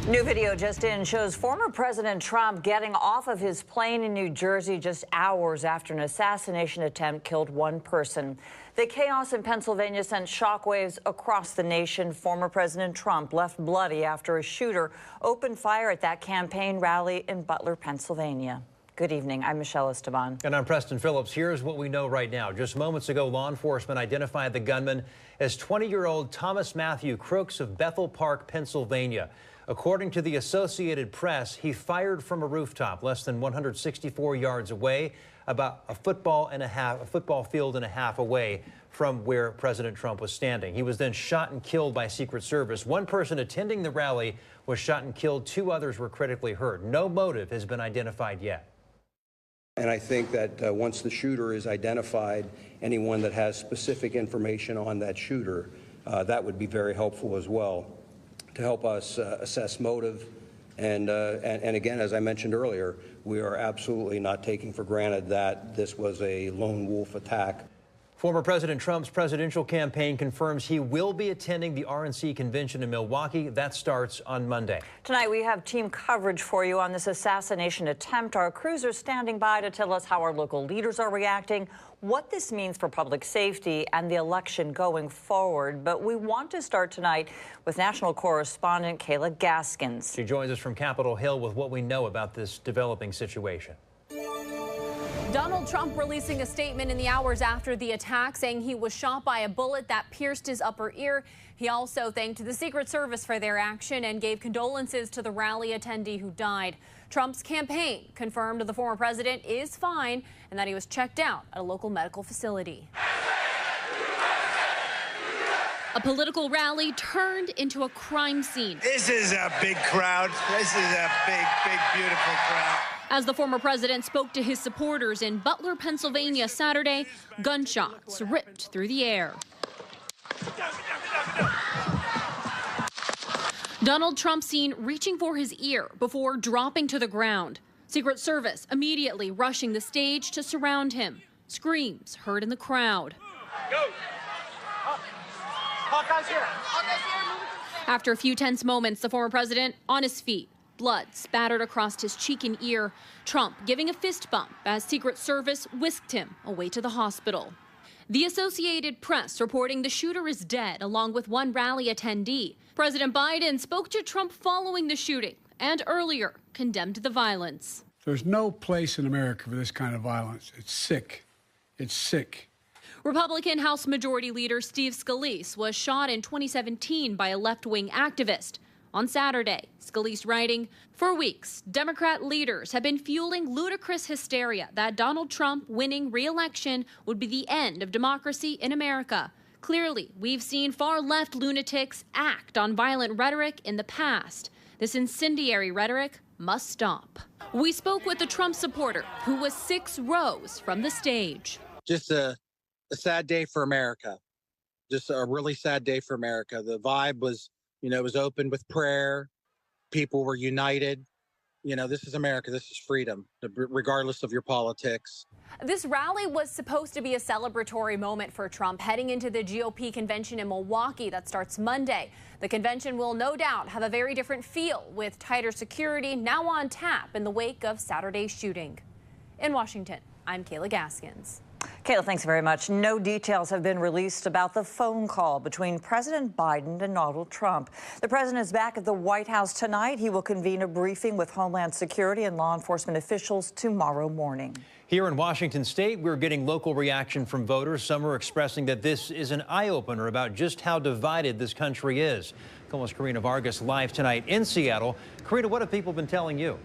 New video just in shows former President Trump getting off of his plane in New Jersey just hours after an assassination attempt killed one person. The chaos in Pennsylvania sent shockwaves across the nation. Former President Trump left bloody after a shooter opened fire at that campaign rally in Butler, Pennsylvania. Good evening. I'm Michelle Esteban. And I'm Preston Phillips. Here's what we know right now. Just moments ago, law enforcement identified the gunman as 20-year-old Thomas Matthew Crooks of Bethel Park, Pennsylvania. According to the Associated Press, he fired from a rooftop less than 164 yards away, about a football field and a half away from where President Trump was standing. He was then shot and killed by Secret Service. One person attending the rally was shot and killed. Two others were critically hurt. No motive has been identified yet. And I think that once the shooter is identified, anyone that has specific information on that shooter, that would be very helpful as well to help us assess motive. And again, as I mentioned earlier, we are absolutely not taking for granted that this was a lone wolf attack. Former President Trump's presidential campaign confirms he will be attending the RNC convention in Milwaukee. That starts on Monday. Tonight, we have team coverage for you on this assassination attempt. Our crews are standing by to tell us how our local leaders are reacting, what this means for public safety and the election going forward. But we want to start tonight with national correspondent Kayla Gaskins. She joins us from Capitol Hill with what we know about this developing situation. Donald Trump releasing a statement in the hours after the attack, saying he was shot by a bullet that pierced his upper ear. He also thanked the Secret Service for their action and gave condolences to the rally attendee who died. Trump's campaign confirmed the former president is fine and that he was checked out at a local medical facility. A political rally turned into a crime scene. This is a big crowd. This is a big, beautiful crowd. As the former president spoke to his supporters in Butler, Pennsylvania Saturday, gunshots ripped through the air. Donald Trump seen reaching for his ear before dropping to the ground. Secret Service immediately rushing the stage to surround him. Screams heard in the crowd. Go. Hawkeye's here. After a few tense moments, the former president on his feet. Blood spattered across his cheek and ear. Trump giving a fist bump as Secret Service whisked him away to the hospital. The Associated Press reporting the shooter is dead, along with one rally attendee. President Biden spoke to Trump following the shooting and earlier condemned the violence. There's no place in America for this kind of violence. It's sick. It's sick. Republican House Majority Leader Steve Scalise was shot in 2017 by a left-wing activist. On Saturday, Scalise writing, "For weeks, Democrat leaders have been fueling ludicrous hysteria that Donald Trump winning re-election would be the end of democracy in America. Clearly, we've seen far-left lunatics act on violent rhetoric in the past. This incendiary rhetoric must stop." We spoke with a Trump supporter who was 6 rows from the stage. Just a sad day for America. Just a really sad day for America. The vibe was, it was open with prayer. People were united. This is America. This is freedom, regardless of your politics. This rally was supposed to be a celebratory moment for Trump heading into the GOP convention in Milwaukee that starts Monday. The convention will no doubt have a very different feel with tighter security now on tap in the wake of Saturday's shooting. In Washington, I'm Kayla Gaskins. Kayla, thanks very much. No details have been released about the phone call between President Biden and Donald Trump. The president is back at the White House tonight. He will convene a briefing with Homeland Security and law enforcement officials tomorrow morning. Here in Washington state, we're getting local reaction from voters. Some are expressing that this is an eye-opener about just how divided this country is. KOMO's Karina Vargas live tonight in Seattle. Karina, what have people been telling you?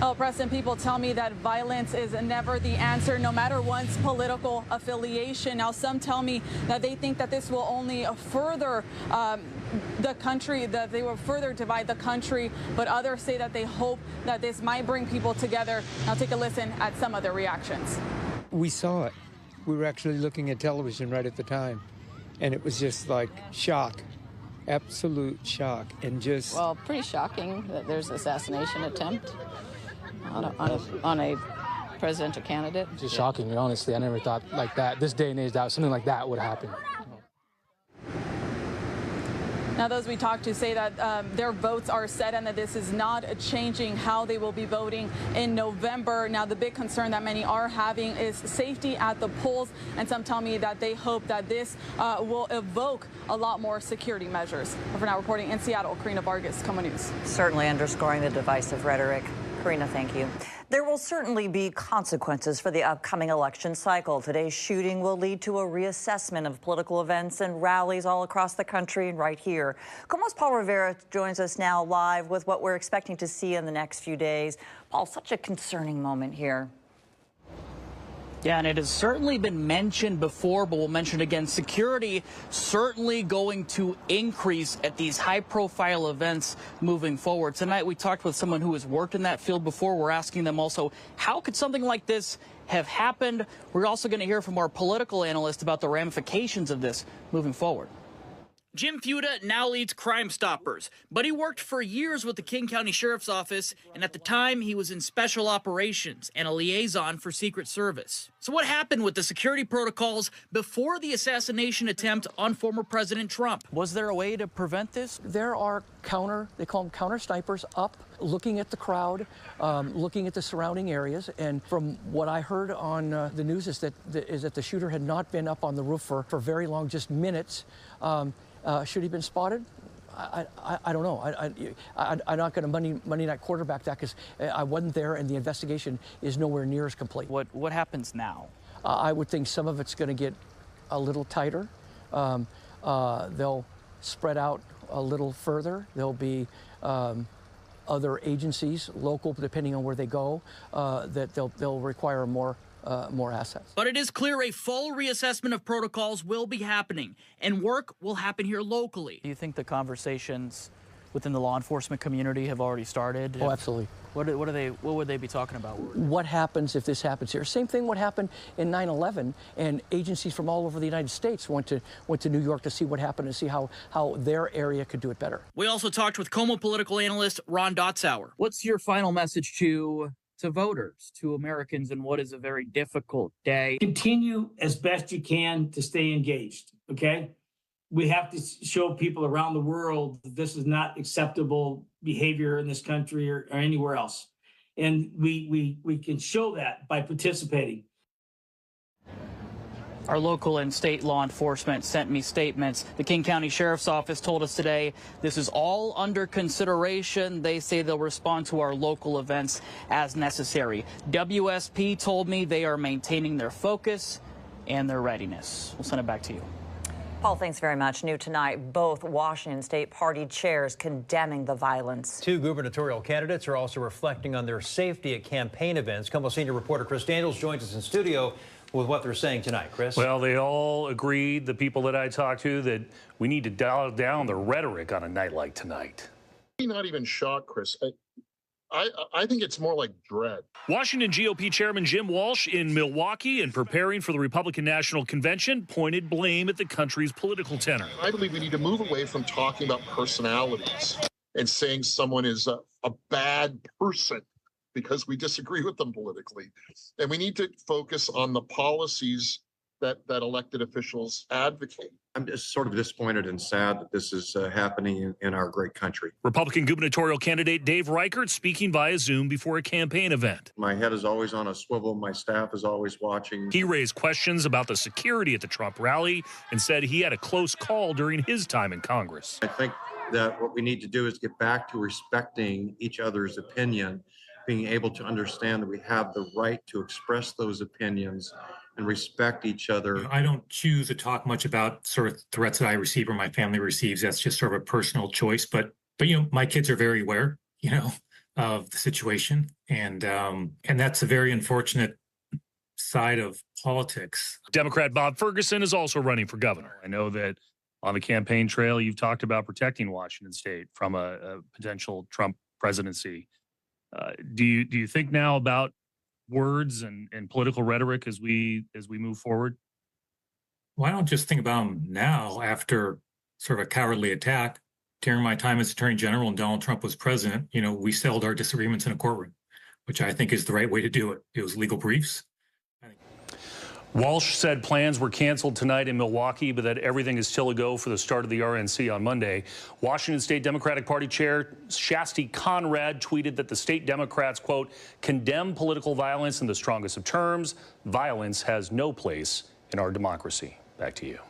Oh, Preston, people tell me that violence is never the answer, no matter one's political affiliation. Now, some tell me that they think that this will only further the country, that they will further divide the country, but others say that they hope that this might bring people together. Now, take a listen at some of their reactions. We saw it. We were actually looking at television right at the time, and it was just like shock. Absolute shock. And just... Well, pretty shocking that there's an assassination attempt on a presidential candidate. Just shocking, honestly. I never thought like that. This day and age, that something like that would happen. Now, those we talked to say that their votes are set and that this is not changing how they will be voting in November. Now, the big concern that many are having is safety at the polls, and some tell me that they hope that this will evoke a lot more security measures. For now, reporting in Seattle, Karina Vargas, KOMO News. Certainly underscoring the divisive rhetoric. Karina, thank you. There will certainly be consequences for the upcoming election cycle. Today's shooting will lead to a reassessment of political events and rallies all across the country and right here. KOMO's Paul Rivera joins us now live with what we're expecting to see in the next few days. Paul, such a concerning moment here. Yeah, and it has certainly been mentioned before, but we'll mention it again. Security certainly going to increase at these high-profile events moving forward. Tonight, we talked with someone who has worked in that field before. We're asking them also, how could something like this have happened? We're also going to hear from our political analyst about the ramifications of this moving forward. Jim Fuda now leads Crime Stoppers, but he worked for years with the King County Sheriff's Office, and at the time he was in Special Operations and a liaison for Secret Service. So what happened with the security protocols before the assassination attempt on former President Trump? Was there a way to prevent this? There are they call them counter snipers up, looking at the crowd, looking at the surrounding areas. And from what I heard on the news is that the shooter had not been up on the roof for very long, just minutes. Should he have been spotted? I don't know. I'm not going to Monday night quarterback that because I wasn't there and the investigation is nowhere near as complete. What happens now? I would think some of it's going to get a little tighter. They'll spread out a little further. There'll be other agencies, local, depending on where they go, that they'll require more assets. But it is clear a full reassessment of protocols will be happening, and work will happen here locally. Do you think the conversations within the law enforcement community have already started? Oh, absolutely. What would they be talking about? What happens if this happens here? Same thing what happened in 9/11, and agencies from all over the United States went to New York to see what happened and see how their area could do it better. We also talked with KOMO political analyst Ron Dotzauer. What's your final message to voters, to Americans, in what is a very difficult day? Continue as best you can to stay engaged, okay? We have to show people around the world that this is not acceptable behavior in this country or anywhere else. And we can show that by participating. Our local and state law enforcement sent me statements. The King County Sheriff's Office told us today this is all under consideration. They say they'll respond to our local events as necessary. WSP told me they are maintaining their focus and their readiness. We'll send it back to you. Paul, thanks very much. New tonight, both Washington State Party chairs condemning the violence. Two gubernatorial candidates are also reflecting on their safety at campaign events. KOMO senior reporter Chris Daniels joins us in studio with what they're saying tonight. Chris? Well, they all agreed, the people that I talked to, that we need to dial down the rhetoric on a night like tonight. Not even shocked, Chris. I think it's more like dread. Washington GOP Chairman Jim Walsh in Milwaukee and preparing for the Republican National Convention pointed blame at the country's political tenor. I believe we need to move away from talking about personalities and saying someone is a bad person because we disagree with them politically. And we need to focus on the policies that elected officials advocate. I'm just sort of disappointed and sad that this is happening in our great country. Republican gubernatorial candidate Dave Reichert speaking via Zoom before a campaign event. My head is always on a swivel. My staff is always watching. He raised questions about the security at the Trump rally and said he had a close call during his time in Congress. I think that what we need to do is get back to respecting each other's opinion, being able to understand that we have the right to express those opinions and respect each other. I don't choose to talk much about sort of threats that I receive or my family receives. That's just sort of a personal choice. But my kids are very aware, of the situation, and that's a very unfortunate side of politics. Democrat Bob Ferguson is also running for governor. I know that on the campaign trail, you've talked about protecting Washington State from a potential Trump presidency. Do you think now about words and political rhetoric as we move forward? Well, I don't just think about them now after sort of a cowardly attack. During my time as Attorney General and Donald Trump was president, we settled our disagreements in a courtroom, which I think is the right way to do it. It was legal briefs. Walsh said plans were canceled tonight in Milwaukee, but that everything is still a go for the start of the RNC on Monday. Washington State Democratic Party Chair Shasti Conrad tweeted that the state Democrats, quote, condemn political violence in the strongest of terms. Violence has no place in our democracy. Back to you.